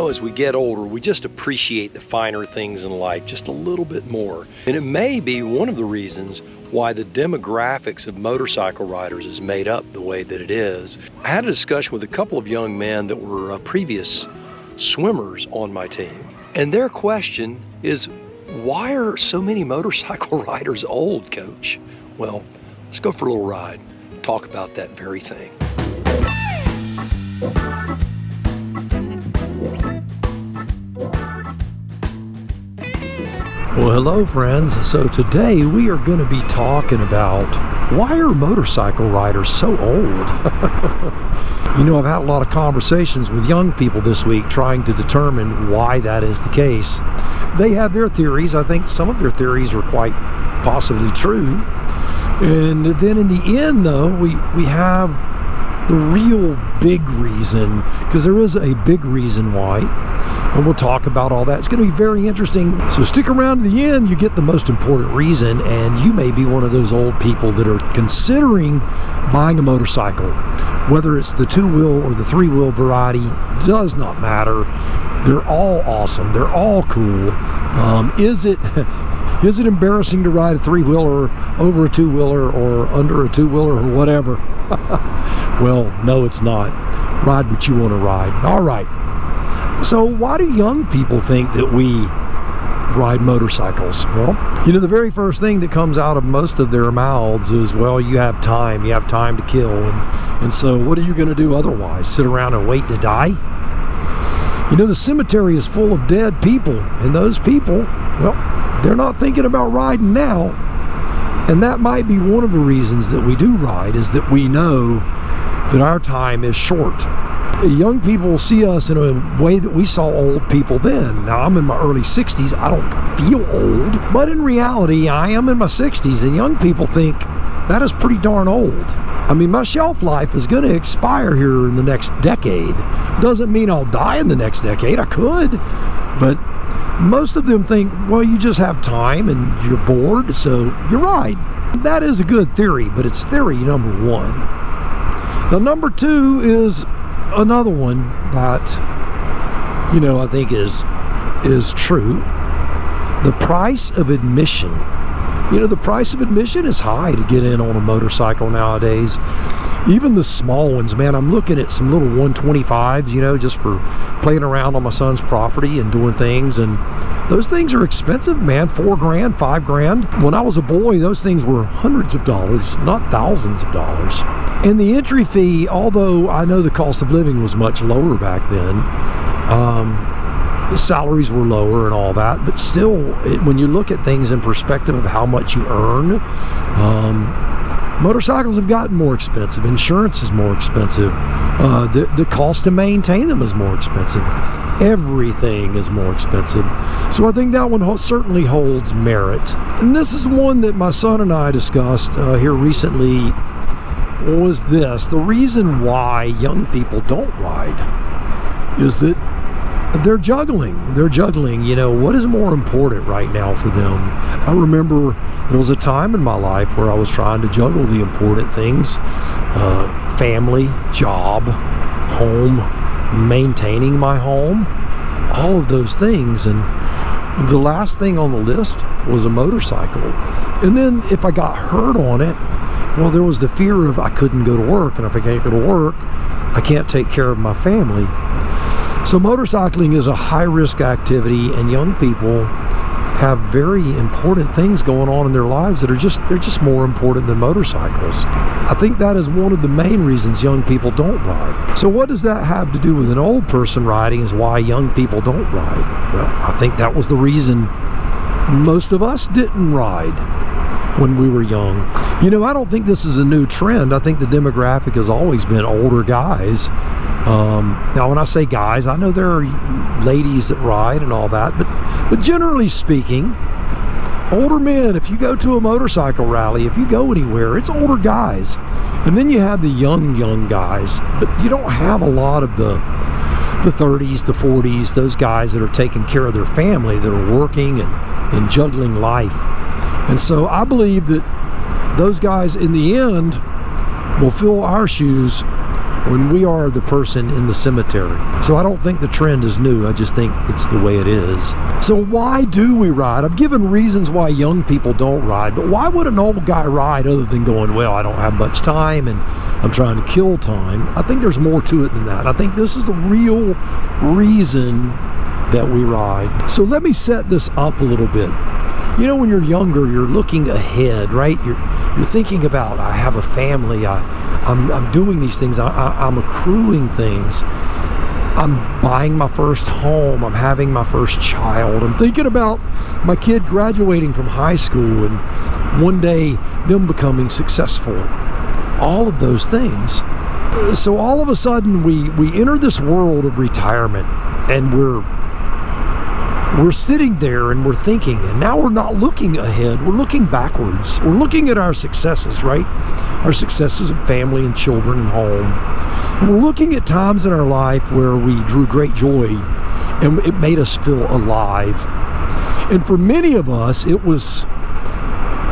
know, as we get older, we just appreciate the finer things in life just a little bit more. And it may be one of the reasons why the demographics of motorcycle riders is made up the way that it is. I had a discussion with a couple of young men that were previous swimmers on my team. And their question is, why are so many motorcycle riders old, Coach? Well, let's go for a little ride, talk about that very thing. Well, hello friends. So today we are going to be talking about why are motorcycle riders so old? You know, I've had a lot of conversations with young people this week trying to determine why that is the case. They have their theories. I think some of their theories are quite possibly true. And then in the end, though, we have the real big reason, because there is a big reason why. And we'll talk about all that. It's going to be very interesting. So stick around to the end. You get the most important reason, and you may be one of those old people that are considering buying a motorcycle. Whether it's the two-wheel or the three-wheel variety, does not matter. They're all awesome. They're all cool. Is it embarrassing to ride a three-wheeler over a two-wheeler or under a two-wheeler or whatever? Well, no, it's not. Ride what you want to ride. All right. So why do young people think that we ride motorcycles? Well, you know, the very first thing that comes out of most of their mouths is, well, you have time to kill, and so what are you going to do otherwise? Sit around and wait to die? You know, the cemetery is full of dead people, and those people, well, they're not thinking about riding now. And that might be one of the reasons that we do ride, is that we know that our time is short. Young people see us in a way that we saw old people then. Now, I'm in my early 60s. I don't feel old, but in reality, I am in my 60s, and young people think that is pretty darn old. I mean, my shelf life is going to expire here in the next decade. Doesn't mean I'll die in the next decade. I could, but most of them think, well, you just have time and you're bored, so you ride. That is a good theory, but it's theory number one. Now, number two is another one that, you know, I think is true. The price of admission. You know, the price of admission is high to get in on a motorcycle nowadays. Even the small ones, man. I'm looking at some little 125s, you know, just for playing around on my son's property and doing things. And those things are expensive, man. $4 grand, $5 grand. When I was a boy, those things were hundreds of dollars, not thousands of dollars. And the entry fee, although I know the cost of living was much lower back then, the salaries were lower and all that, but still, when you look at things in perspective of how much you earn, motorcycles have gotten more expensive. Insurance is more expensive. The cost to maintain them is more expensive. Everything is more expensive. So I think that one certainly holds merit. And this is one that my son and I discussed here recently, was this. The reason why young people don't ride is that they're juggling. You know, what is more important right now for them? I remember there was a time in my life where I was trying to juggle the important things. Family, job, home, maintaining my home, all of those things. And the last thing on the list was a motorcycle. And then if I got hurt on it, well, there was the fear of I couldn't go to work. And if I can't go to work, I can't take care of my family. So motorcycling is a high-risk activity, and young people have very important things going on in their lives that are they're just more important than motorcycles. I think that is one of the main reasons young people don't ride. So what does that have to do with an old person riding, is why young people don't ride? Well, I think that was the reason most of us didn't ride when we were young. You know, I don't think this is a new trend. I think the demographic has always been older guys. Now, when I say guys, I know there are ladies that ride and all that, but generally speaking, older men. If you go to a motorcycle rally, if you go anywhere, it's older guys. And then you have the young guys, but you don't have a lot of the 30s, the 40s, those guys that are taking care of their family, that are working and juggling life. And so I believe that those guys in the end will fill our shoes when we are the person in the cemetery. So I don't think the trend is new. I just think it's the way it is. So why do we ride? I've given reasons why young people don't ride, but why would an old guy ride other than going, well, I don't have much time and I'm trying to kill time? I think there's more to it than that. I think this is the real reason that we ride. So let me set this up a little bit. You know, when you're younger, you're looking ahead, right? You're thinking about, I have a family, I'm doing these things, I'm accruing things, I'm buying my first home, I'm having my first child, I'm thinking about my kid graduating from high school and one day them becoming successful. All of those things. So all of a sudden we enter this world of retirement, and we're sitting there and we're thinking, and now we're not looking ahead, we're looking backwards. We're looking at our successes, right? Our successes of family and children and home. And we're looking at times in our life where we drew great joy and it made us feel alive. And for many of us, it was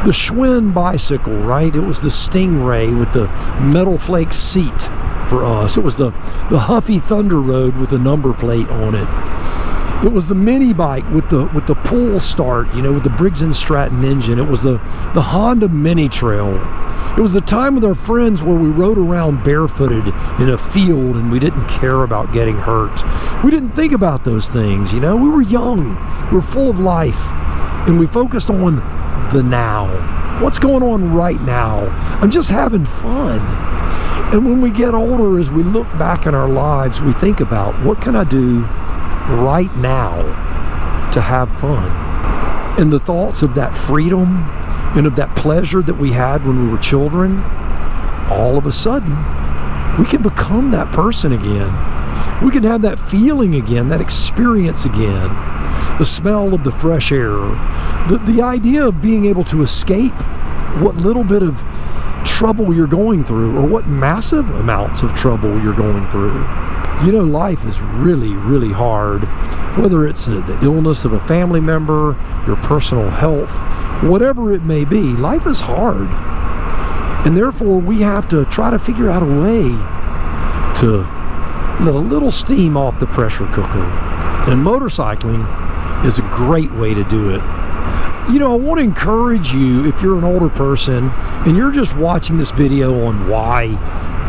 the Schwinn bicycle, right? It was the Stingray with the metal flake seat for us. It was the Huffy Thunder Road with a number plate on it. It was the mini bike with the pull start, you know, with the Briggs & Stratton engine. It was the Honda Mini Trail. It was the time with our friends where we rode around barefooted in a field and we didn't care about getting hurt. We didn't think about those things, you know. We were young, we were full of life, and we focused on the now. What's going on right now? I'm just having fun. And when we get older, as we look back in our lives, we think about, what can I do right now to have fun? And the thoughts of that freedom and of that pleasure that we had when we were children, all of a sudden we can become that person again. We can have that feeling again, that experience again, the smell of the fresh air, the idea of being able to escape what little bit of trouble you're going through, or what massive amounts of trouble you're going through. You know, life is really, really hard. Whether it's the illness of a family member, your personal health, whatever it may be, life is hard. And therefore, we have to try to figure out a way to let a little steam off the pressure cooker. And motorcycling is a great way to do it. You know, I want to encourage you, if you're an older person and you're just watching this video on why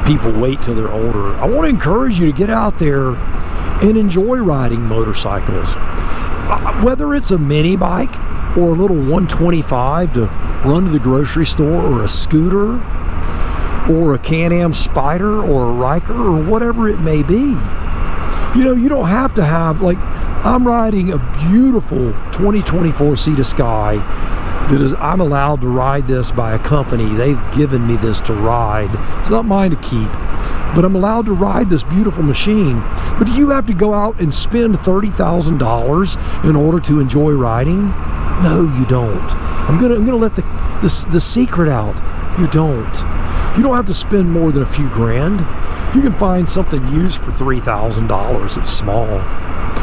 people wait till they're older, I want to encourage you to get out there and enjoy riding motorcycles. Whether it's a mini bike or a little 125 to run to the grocery store, or a scooter, or a CanAm Spyder, or a Ryker, or whatever it may be. You know, you don't have to have, like, I'm riding a beautiful 2024 Sythe Sky that is, I'm allowed to ride this by a company. They've given me this to ride. It's not mine to keep, but I'm allowed to ride this beautiful machine. But do you have to go out and spend $30,000 in order to enjoy riding? No, you don't. I'm gonna let the secret out. You don't. You don't have to spend more than a few grand. You can find something used for $3,000 that's small.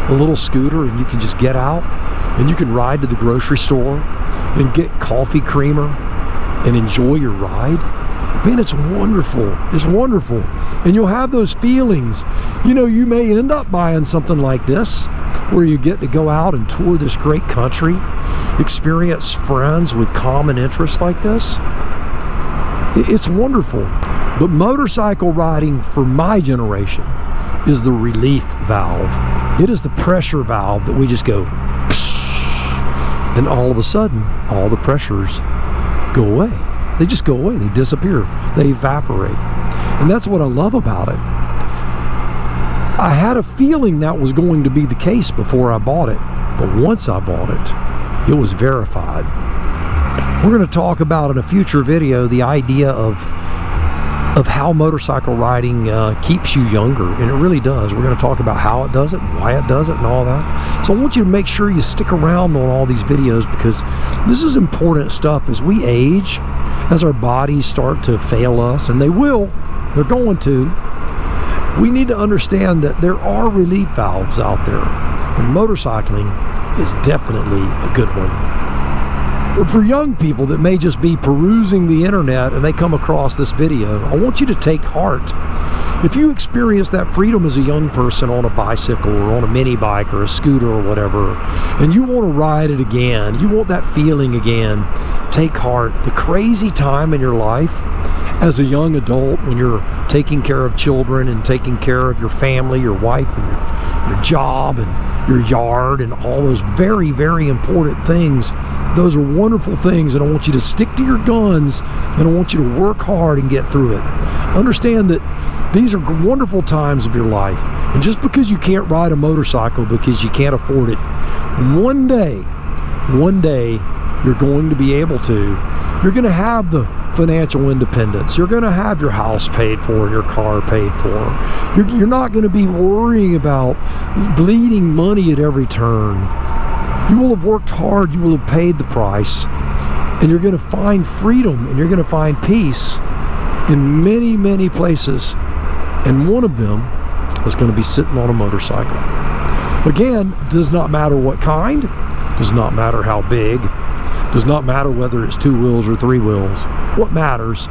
A little scooter, and you can just get out and you can ride to the grocery store and get coffee creamer and enjoy your ride. Man, it's wonderful. It's wonderful. And you'll have those feelings. You know, you may end up buying something like this where you get to go out and tour this great country, experience friends with common interests like this. It's wonderful. But motorcycle riding for my generation is the relief valve. It is the pressure valve that we just go, psh, and all of a sudden, all the pressures go away. They just go away. They disappear. They evaporate. And that's what I love about it. I had a feeling that was going to be the case before I bought it. But once I bought it, it was verified. We're going to talk about in a future video the idea of how motorcycle riding keeps you younger, and it really does. We're going to talk about how it does it, and why it does it, and all that. So I want you to make sure you stick around on all these videos, because this is important stuff. As we age, as our bodies start to fail us, and they will, they're going to, we need to understand that there are relief valves out there, and motorcycling is definitely a good one. For young people that may just be perusing the internet and they come across this video, I want you to take heart. If you experience that freedom as a young person on a bicycle or on a mini bike or a scooter or whatever, and you want to ride it again, you want that feeling again, take heart. The crazy time in your life as a young adult when you're taking care of children and taking care of your family, your wife, and your job and your yard and all those very, very important things. Those are wonderful things, and I want you to stick to your guns, and I want you to work hard and get through it. Understand that these are wonderful times of your life, and just because you can't ride a motorcycle because you can't afford it, one day you're going to be able to. You're going to have the financial independence. You're going to have your house paid for and your car paid for. You're not going to be worrying about bleeding money at every turn. You will have worked hard. You will have paid the price. And you're going to find freedom and you're going to find peace in many, many places. And one of them is going to be sitting on a motorcycle. Again, does not matter what kind, does not matter how big, does not matter whether it's 2 wheels or 3 wheels. What matters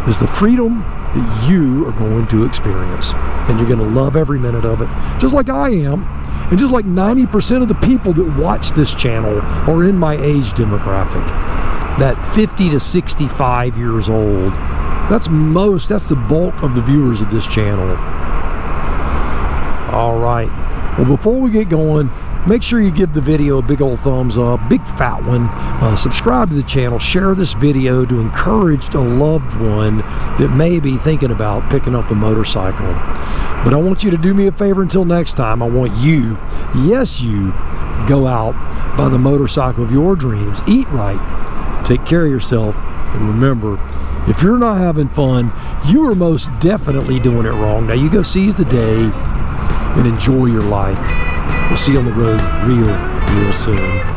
is the freedom that you are going to experience. And you're going to love every minute of it, just like I am. And just like 90% of the people that watch this channel are in my age demographic. That 50 to 65 years old. That's the bulk of the viewers of this channel. All right. Well, before we get going, make sure you give the video a big old thumbs up, big fat one. Subscribe to the channel, share this video to encourage a loved one that may be thinking about picking up a motorcycle. But I want you to do me a favor until next time. I want you, yes you, go out, buy the motorcycle of your dreams, eat right, take care of yourself, and remember, if you're not having fun, you are most definitely doing it wrong. Now you go seize the day and enjoy your life. We'll see you on the road real soon.